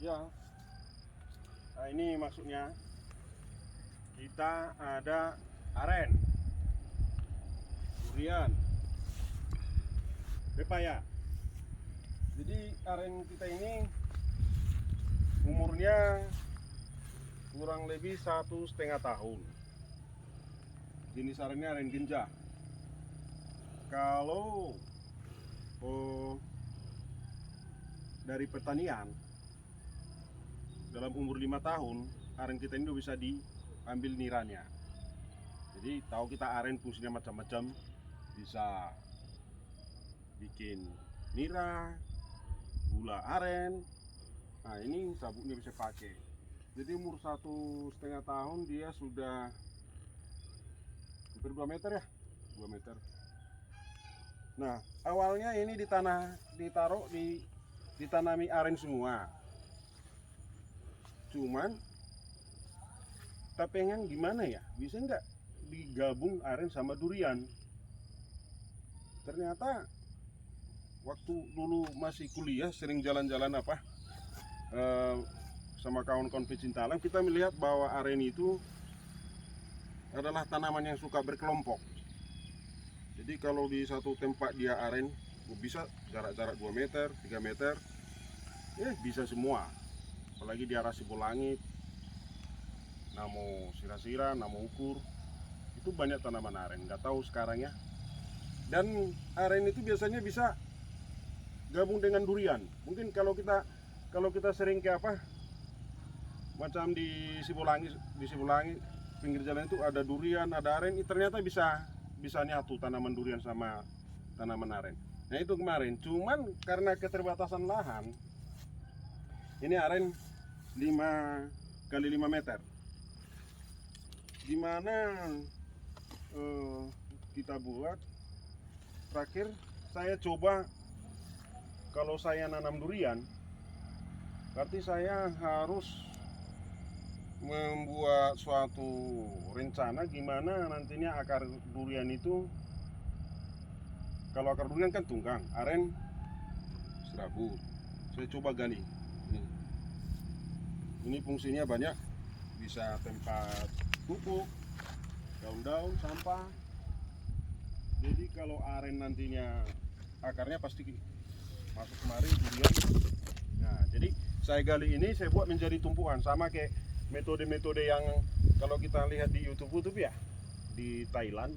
Ya, nah ini maksudnya kita ada aren, durian, pepaya. Jadi aren kita ini umurnya kurang lebih 1,5 tahun. Jenis arennya aren genjah. Kalau dari pertanian, dalam umur 5 tahun aren kita ini udah bisa diambil niranya. Jadi tahu kita aren fungsinya macam-macam, bisa bikin nira, gula aren. Nah ini sabuknya bisa pakai. Jadi umur 1,5 tahun dia sudah hampir 2 meter ya, 2 meter. Nah awalnya ini ditanami aren semua. Cuman kita pengen gimana ya, bisa nggak digabung aren sama durian. Ternyata waktu dulu masih kuliah sering jalan-jalan sama kawan-kawan pecinta alam, kita melihat bahwa aren itu adalah tanaman yang suka berkelompok. Jadi kalau di satu tempat dia aren bisa jarak-jarak 2 meter, 3 meter, ya bisa semua. Apalagi di arah Sibulangit, Namo Sira-Sira, Namo Ukur, itu banyak tanaman aren. Nggak tahu sekarang ya. Dan aren itu biasanya bisa gabung dengan durian. Mungkin kalau kita sering ke macam di Sibulangit pinggir jalan itu ada durian, ada aren, ternyata bisa nyatu tanaman durian sama tanaman aren. Nah itu kemarin, cuman karena keterbatasan lahan, ini aren 5 kali 5 meter. Gimana kita buat? Terakhir saya coba, kalau saya nanam durian, berarti saya harus membuat suatu rencana gimana nantinya akar durian itu. Kalau akar durian kan tunggang, aren serabut. Saya coba gali. Ini fungsinya banyak, bisa tempat pupuk, daun-daun, sampah. Jadi kalau aren nantinya akarnya pasti masuk kemari durian. Nah, jadi saya gali ini, saya buat menjadi tumpuan, sama kayak metode-metode yang kalau kita lihat di YouTube ya, di Thailand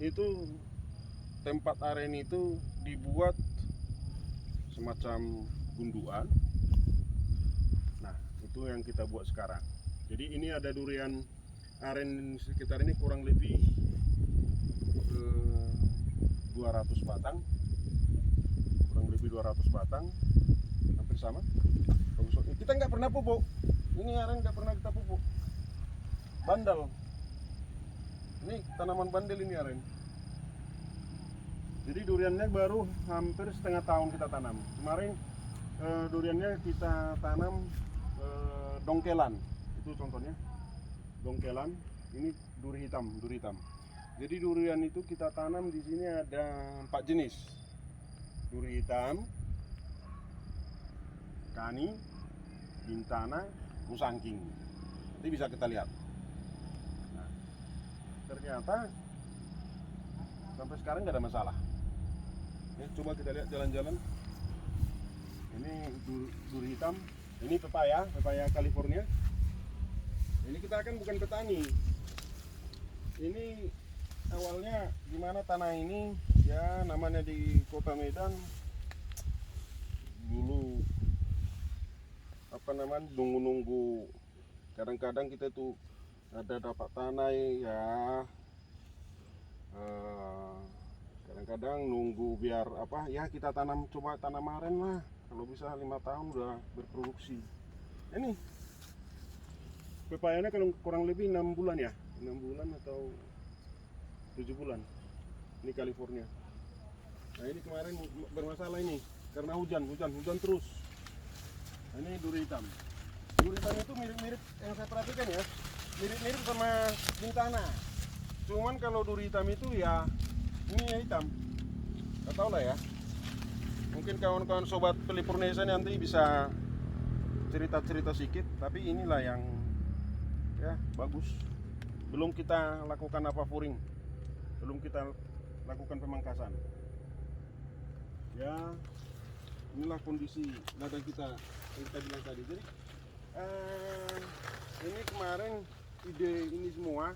itu tempat aren itu dibuat semacam gunduan. Nah itu yang kita buat sekarang. Jadi ini ada durian aren sekitar ini kurang lebih 200 batang, kurang lebih 200 batang, hampir sama. Kita nggak pernah pupuk. Ini aren nggak pernah kita pupuk. Bandel. Ini tanaman bandel ini aren. Jadi duriannya baru hampir setengah tahun kita tanam. Kemarin duriannya kita tanam dongkelan. Itu contohnya. Dongkelan. Ini duri hitam. Jadi durian itu kita tanam di sini ada 4 jenis. Duri hitam, kani, bintana, musangking. Nanti bisa kita lihat. Nah, ternyata sampai sekarang nggak ada masalah. Ini coba kita lihat jalan-jalan. Ini duri hitam, ini pepaya California. Ini kita kan bukan petani. Ini awalnya gimana tanah ini ya, namanya di Kota Medan dulu nunggu kadang-kadang kita tuh ada dapat tanah ya, kadang-kadang nunggu biar ya kita coba tanam aren lah, kalau bisa 5 tahun udah berproduksi. Ini pepayanya kalau kurang lebih 6 bulan ya, 6 bulan atau 7 bulan. Ini California. Nah ini kemarin bermasalah ini karena hujan terus. Nah, ini duri hitam. Duri hitam itu mirip-mirip yang saya perhatikan ya, mirip-mirip sama bintana. Cuman kalau duri hitam itu ya ini ya hitam. Gak tau lah ya. Mungkin kawan-kawan sobat Pelipurnesa nanti bisa cerita-cerita sedikit, tapi inilah yang ya bagus. Belum kita lakukan apa furing, belum kita lakukan pemangkasan. Ya, inilah kondisi ladang kita yang kita bilang tadi. Jadi ini kemarin ide ini semua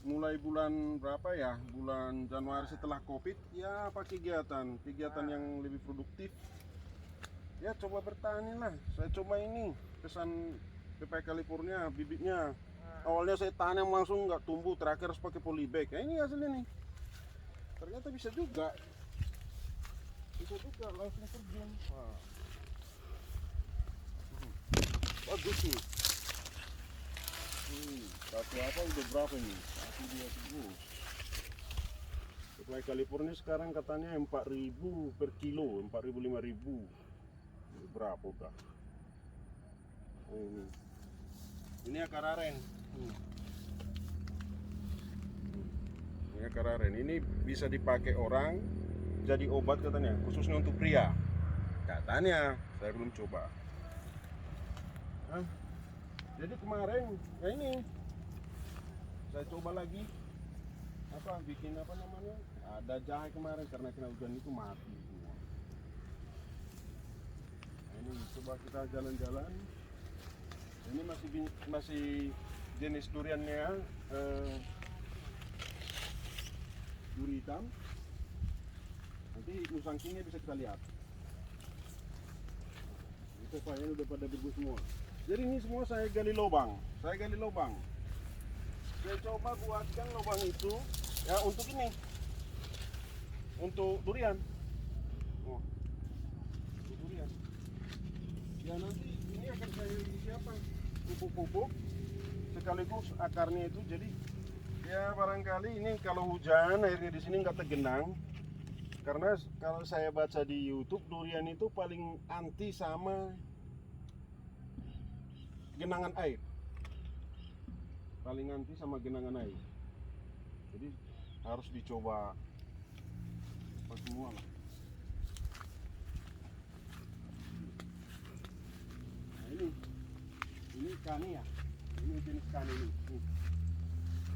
mulai bulan berapa ya, bulan Januari setelah Covid. Ya apa kegiatan yang lebih produktif, ya coba bertani lah. Saya coba ini pesan PPaya California, bibitnya awalnya saya tanam langsung nggak tumbuh, terakhir harus pakai polybag. Ya ini hasilnya nih, ternyata bisa juga langsung terjun. Wah. Bagus nih. Satu apa udah berapa ini? 1, 2, 3. PPaya California sekarang katanya 4.000 per kilo, 4.000 5.000. Berapa udah? Ini akar aren. Ini akar aren. Ini bisa dipakai orang jadi obat katanya, khususnya untuk pria. Katanya, saya belum coba. Jadi kemarin, ya ini saya coba lagi bikin apa namanya? Ada jahe kemarin karena kena hujan itu mati semua. Nah, ini coba kita jalan-jalan. Ini masih jenis duriannya duri hitam. Nanti nusangkingnya bisa kita lihat. Ini pepayanya udah pada berbuah semua. Jadi ini semua saya gali lubang. Saya coba buatkan lubang itu ya untuk ini, untuk durian. Untuk durian. Ya nanti ini akan saya isi apa? Pupuk-pupuk sekaligus akarnya itu. Jadi ya barangkali ini kalau hujan airnya di sini nggak tergenang. Karena kalau saya baca di YouTube, durian itu paling anti sama genangan air. Paling anti sama genangan air. Jadi harus dicoba apa semua lah. Nah ini kani ya. Ini jenis kani ini.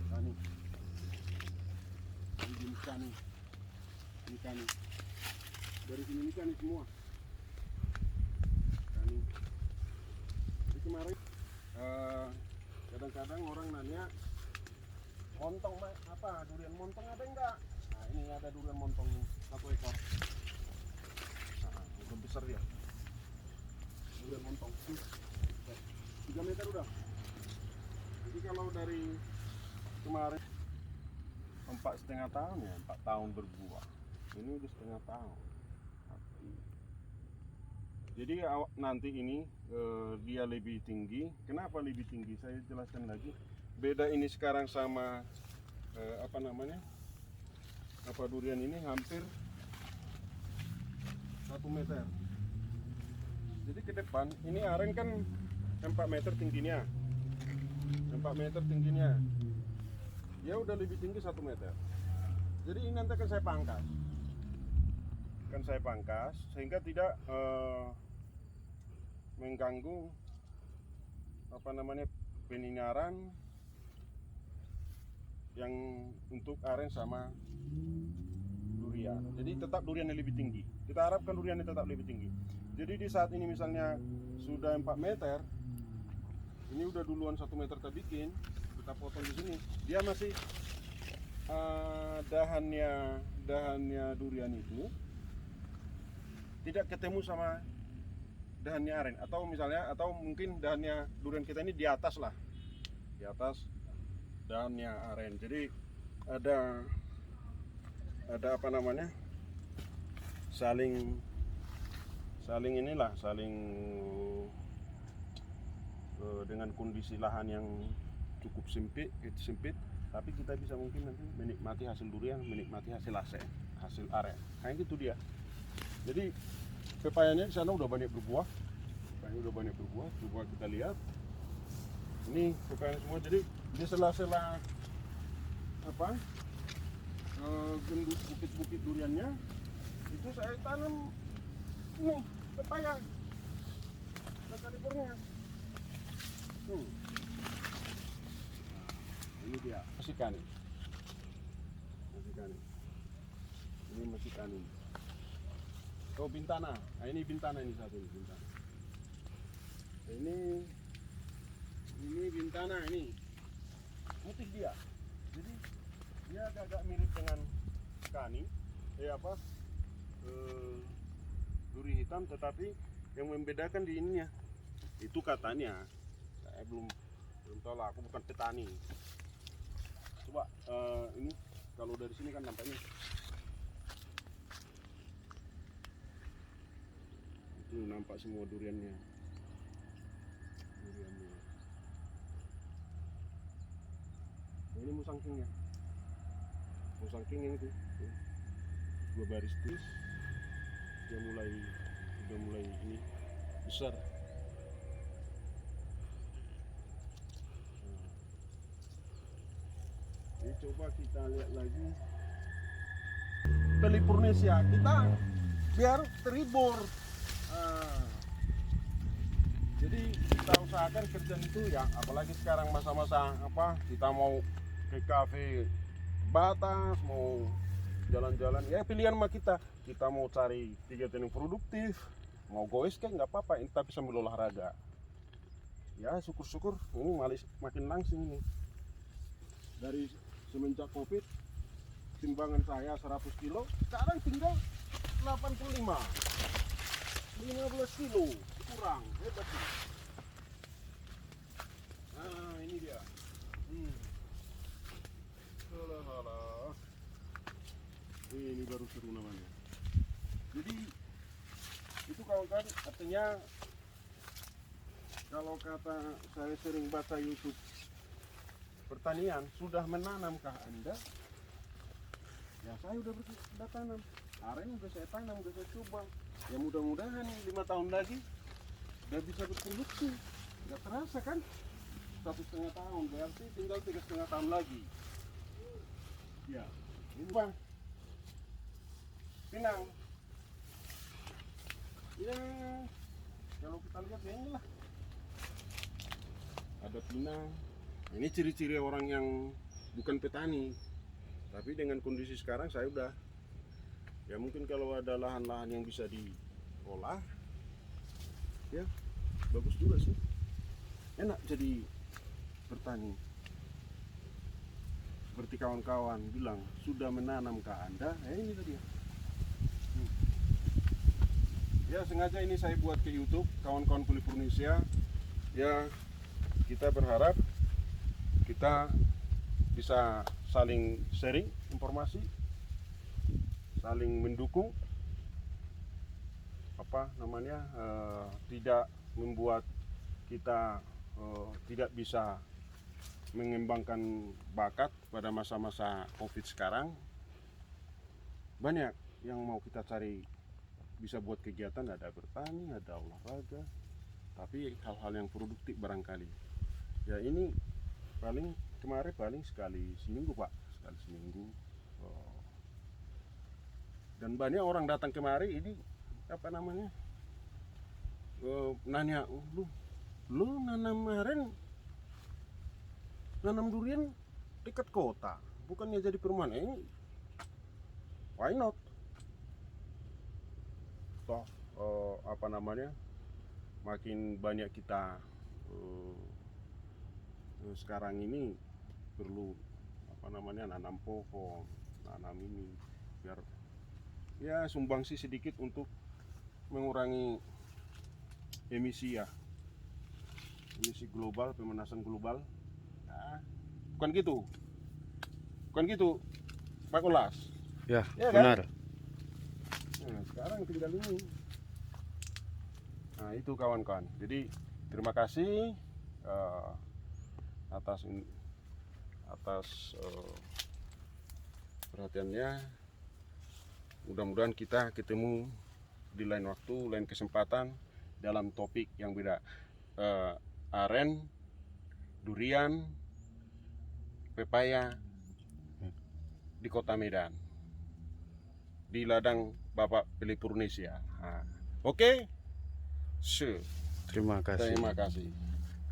Kani. Ini jenis kani. Ini kani. Dari sini ini kani semua. Kani. Jadi kemarin kadang-kadang orang nanya montong apa, durian montong ada enggak? Nah ini ada durian montong 1 ekor. Nah, udah besar dia. Durian montong 3 meter udah. Jadi kalau dari kemarin 4,5 tahun ya, 4 tahun berbuah. Ini udah 1,5 tahun. Jadi nanti ini dia lebih tinggi. Kenapa lebih tinggi? Saya jelaskan lagi. Beda ini sekarang sama apa namanya? Apa durian ini hampir 1 meter. Jadi ke depan ini aren kan 4 meter tingginya. 4 meter tingginya. Ya udah lebih tinggi 1 meter. Jadi ini nanti akan saya pangkas. Sehingga tidak mengganggu apa namanya peninaran yang untuk aren sama durian. Jadi tetap duriannya lebih tinggi. Kita harapkan duriannya tetap lebih tinggi. Jadi di saat ini misalnya sudah 4 meter, ini udah duluan 1 meter kita bikin, kita potong di sini. Dia masih dahannya durian itu tidak ketemu sama dahannya aren, atau mungkin dahannya durian kita ini di atas dahannya aren. Jadi ada apa namanya, saling dengan kondisi lahan yang cukup sempit, tapi kita bisa mungkin nanti menikmati hasil durian, menikmati hasil aren. Nah itu dia. Jadi pepayanya di sana udah banyak berbuah. Coba kita lihat. Ini pepaya semua. Jadi di sela-sela gendut bukit-bukit duriannya itu saya tanam ini pepaya. Saya California. Ini dia masih kanin. Ini masih kanin. Oh, bintana. Nah, ini bintana, ini satu ini bintana. Ini bintana ini. Putih dia. Jadi dia agak mirip dengan kanin. Duri hitam, tetapi yang membedakan di ininya. Itu katanya. Saya belum tahu lah, aku bukan petani. Coba ini kalau dari sini kan nampaknya itu nampak semua duriannya. Nah, ini musangking ya. Musangking yang itu. Dua baris terus dia mulai ini besar. Ini coba kita lihat lagi Pelipurnesia kita biar terhibur. Jadi kita usahakan kerjaan itu ya, apalagi sekarang masa-masa kita mau ke kafe Batas, mau jalan-jalan, ya pilihan mah kita mau cari kegiatan yang produktif, mau goes kan nggak apa-apa, tapi sambil olahraga. Ya syukur-syukur ini makin langsing ini. Dari semenjak COVID timbangan saya 100 kilo, sekarang tinggal 85, 15 kilo kurang, hebat sih. Nah ini dia. Ini baru seru namanya. Jadi itu kawan-kawan, artinya kalau kata saya sering baca YouTube pertanian, sudah menanamkah Anda? Ya saya udah tanam. Aren udah saya tanam, udah saya coba. Ya mudah-mudahan 5 tahun lagi udah bisa berproduksi. Nggak terasa kan? 1,5 tahun, berarti tinggal 3,5 tahun lagi. Ya, ini bang. Pinang. Ya, kalau kita lihat ya inilah. Ada pinang. Ini ciri-ciri orang yang bukan petani. Tapi dengan kondisi sekarang saya udah, ya mungkin kalau ada lahan-lahan yang bisa diolah, ya bagus juga sih. Enak jadi bertani. Seperti kawan-kawan bilang, sudah menanamkah Anda? Ini tadi ya. Ya sengaja ini saya buat ke YouTube, kawan-kawan Pelipurnesia. Ya kita berharap kita bisa saling sharing informasi, saling mendukung, tidak membuat kita tidak bisa mengembangkan bakat pada masa-masa COVID sekarang. Banyak yang mau kita cari, bisa buat kegiatan, ada bertani, ada olahraga, tapi hal-hal yang produktif barangkali. Ya ini kemarin sekali seminggu Pak, sekali seminggu. Dan banyak orang datang kemari ini nanya, lu nanam durian dekat kota, bukannya jadi perumahan ini? Why not? Toh makin banyak kita sekarang ini perlu nanam pohon, nanam ini biar ya sumbangsi sedikit untuk mengurangi emisi global, pemanasan global. Nah, bukan gitu Pak Ulas ya kan? benar. Nah, sekarang tinggal ini. Nah itu kawan-kawan, jadi terima kasih atas perhatiannya. Mudah-mudahan kita ketemu di lain waktu, lain kesempatan dalam topik yang beda. Aren, durian, pepaya di Kota Medan, di ladang Bapak Pelipurnesia. Oke? Terima kasih. Terima kasih.